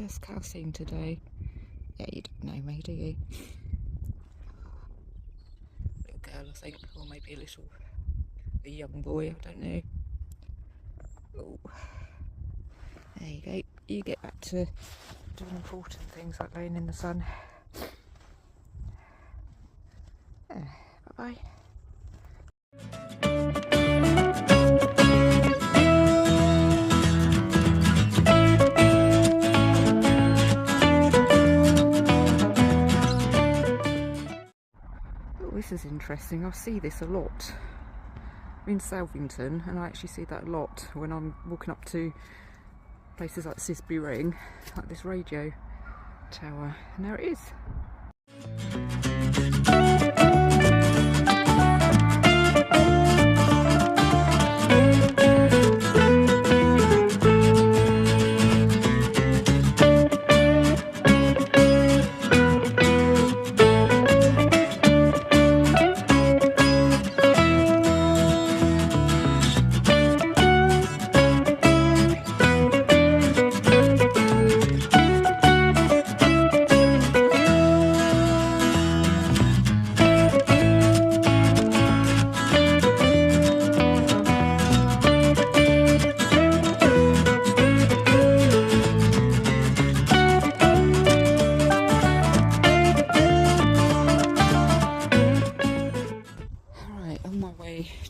first cow seen today. Yeah, you don't know me, do you? Little girl, I think, or maybe a young boy, I don't know. Oh, there you go. You get back to doing important things like laying in the sun. Yeah, bye-bye. This is interesting. I see this a lot. I'm in Salvington and I actually see that a lot when I'm walking up to places like Sisby Ring, like this radio tower, and there it is.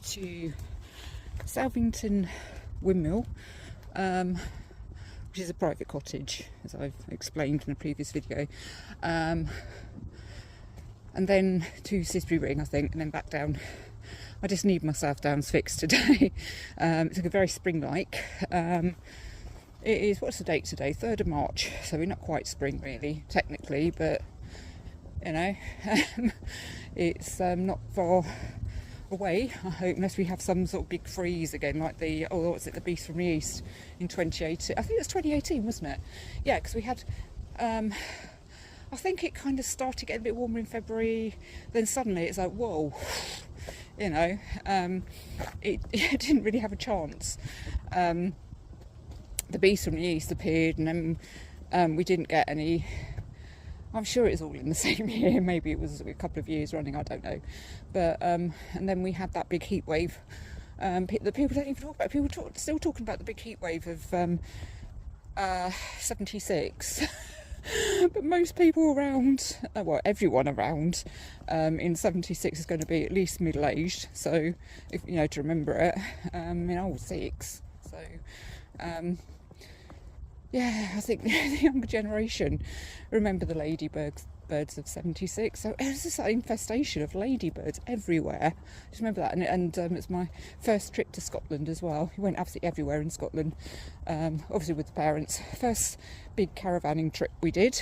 To Salvington Windmill, which is a private cottage, as I've explained in a previous video, and then to Sisby Ring, I think, and then back down. I just need my south downs fixed today. It's like a very spring-like. It is, what's the date today? 3rd of March, so we're not quite spring really, technically, but you know, it's not far away, I hope, unless we have some sort of big freeze again, like the, oh, what's it, the Beast from the East in 2018. I think it was 2018, wasn't it? Yeah, because we had, I think it kind of started getting a bit warmer in February, then suddenly it's like, whoa, you know, it didn't really have a chance. The Beast from the East appeared, and then we didn't get any. I'm sure it was all in the same year, maybe it was a couple of years running, I don't know. But, and then we had that big heat wave that people don't even talk about. People still talking about the big heat wave of 76. But most people around, well, everyone around in 76 is going to be at least middle-aged. So, if you know, to remember it, I was 6. So, yeah, I think the younger generation remember the ladybirds of 76. So it was just an infestation of ladybirds everywhere. Just remember that. And it's my first trip to Scotland as well. We went absolutely everywhere in Scotland, obviously with the parents. First big caravanning trip we did.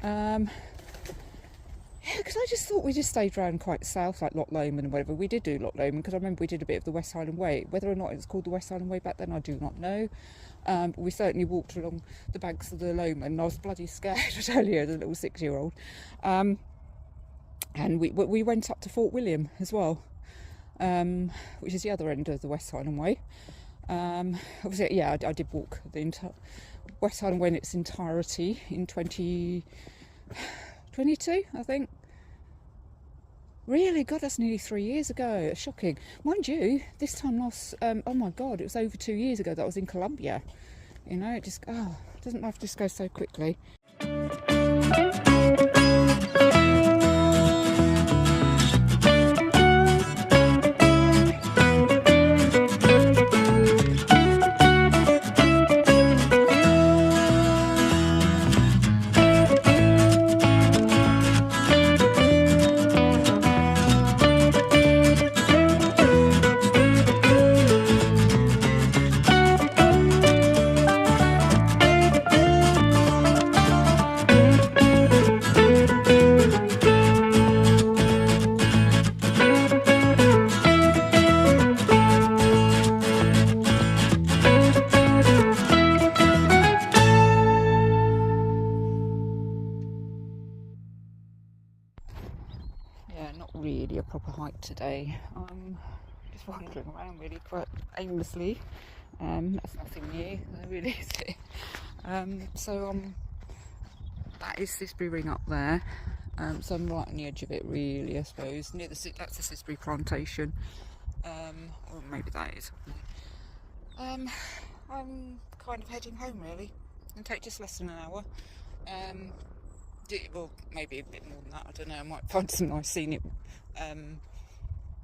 Yeah, because I just thought we just stayed around quite south, like Loch Lomond and whatever. We did do Loch Lomond because I remember we did a bit of the West Highland Way. Whether or not it was called the West Highland Way back then, I do not know. But we certainly walked along the banks of the Lomond. I was bloody scared, I tell you, as a little 6-year-old. And we went up to Fort William as well, which is the other end of the West Highland Way. Obviously, yeah, I did walk the West Highland Way in its entirety in 2022, I think. Really? God, that's nearly 3 years ago. It's shocking. Mind you, this time last, oh my God, it was over 2 years ago that I was in Colombia. You know, it just, doesn't life just go so quickly? Not really a proper hike today. Just wandering around really quite aimlessly. That's nothing new, really, is it? So that is Sisbury Ring up there. So I'm right on the edge of it, really, I suppose. Near that's the Sisbury plantation, or maybe that is. I'm kind of heading home, really. It'll take just less than an hour. Well, maybe a bit more than that. I don't know. I might find some nice scenic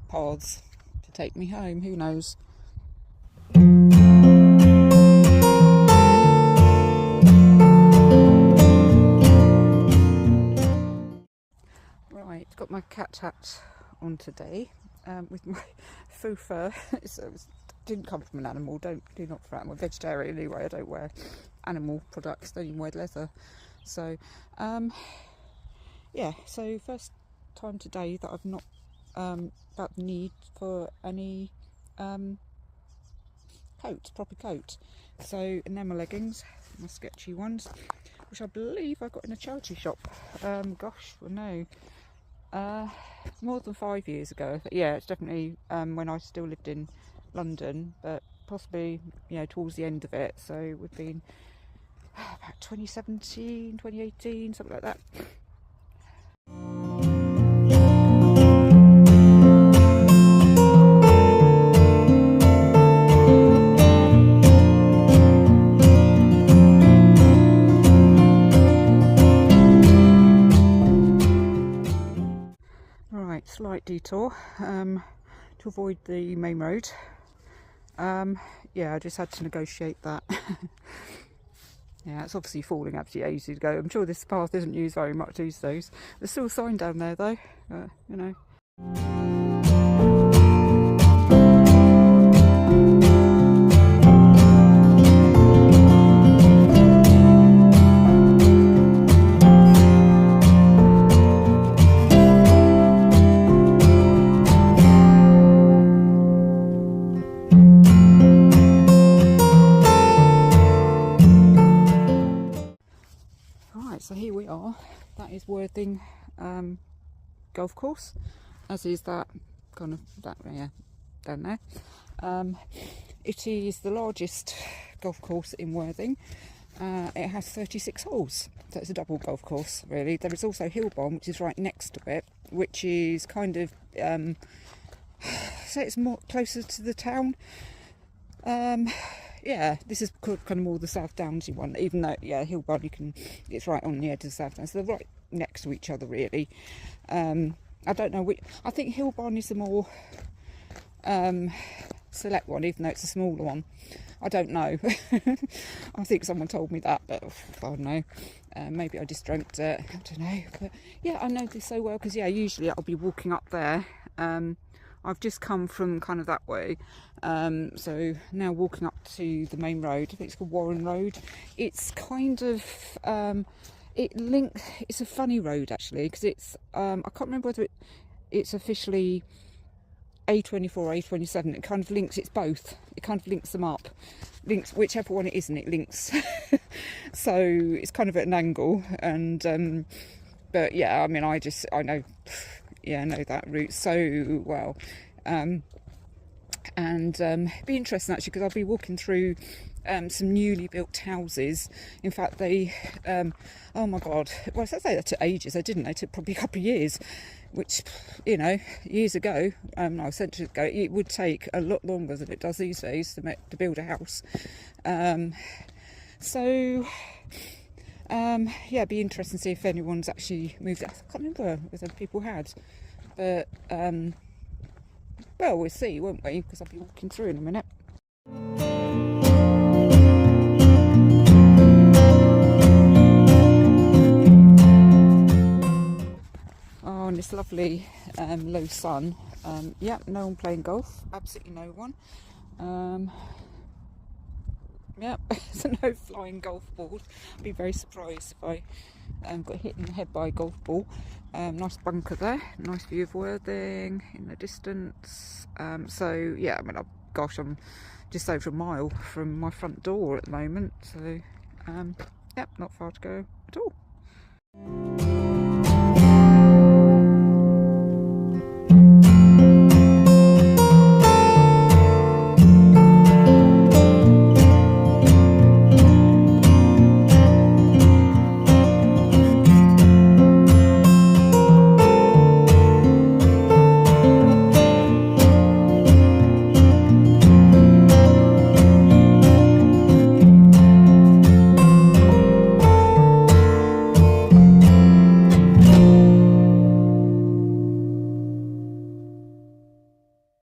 paths to take me home. Who knows? Right, got my cat hat on today with my faux fur. It didn't come from an animal. Do not threaten. I'm a vegetarian anyway. I don't wear animal products. Don't even wear leather. So, yeah. So first time today that I've not felt the need for any proper coat. So, and then my leggings, my sketchy ones, which I believe I got in a charity shop. Gosh, well, no. More than 5 years ago. Yeah, it's definitely when I still lived in London, but possibly, you know, towards the end of it. So it would have been about 2017, 2018, something like that. Right, slight detour to avoid the main road. Yeah, I just had to negotiate that. Yeah, it's obviously falling absolutely ages ago. I'm sure this path isn't used very much these days. There's still a sign down there though, you know. So here we are. That is Worthing golf course, as is that kind of that, yeah, down there. It is the largest golf course in Worthing. It has 36 holes, so it's a double golf course really. There is also Hillbarn, which is right next to it, which is kind of so it's more closer to the town. Yeah, this is kind of more the South Downsy one, even though, yeah, Hillbarn, it's right on the edge of the South Downs, so they're right next to each other, really. I don't know, I think Hillbarn is the more select one, even though it's a smaller one. I don't know. I think someone told me that, but I don't know. Maybe I just dreamt it, I don't know. But yeah, I know this so well, because yeah, usually I'll be walking up there. I've just come from kind of that way, so now walking up to the main road. I think it's called Worhing Road. It's kind of it's a funny road actually, because it's I can't remember whether it's officially A24 or A27. It kind of links, it's both, it kind of links them up, links whichever one it is, and it links. So it's kind of at an angle, and but yeah, I mean, I know, yeah, I know that route so well. It'd be interesting actually, because I'll be walking through some newly built houses. In fact, they oh my god, well, I say they took ages. They didn't. They took probably a couple of years, which, you know, years ago, no, centuries ago, it would take a lot longer than it does these days to build a house. So yeah, it'd be interesting to see if anyone's actually moved. I can't remember whether people had, but well, we'll see, won't we? Because I'll be walking through in a minute. Oh, and this lovely low sun. Yeah, no one playing golf. Absolutely no one. Yeah, so no flying golf balls. I'd be very surprised if I got hit in the head by a golf ball. Nice bunker there, nice view of Worthing in the distance. So yeah, I mean, gosh, I'm just over a mile from my front door at the moment. So yeah, not far to go at all.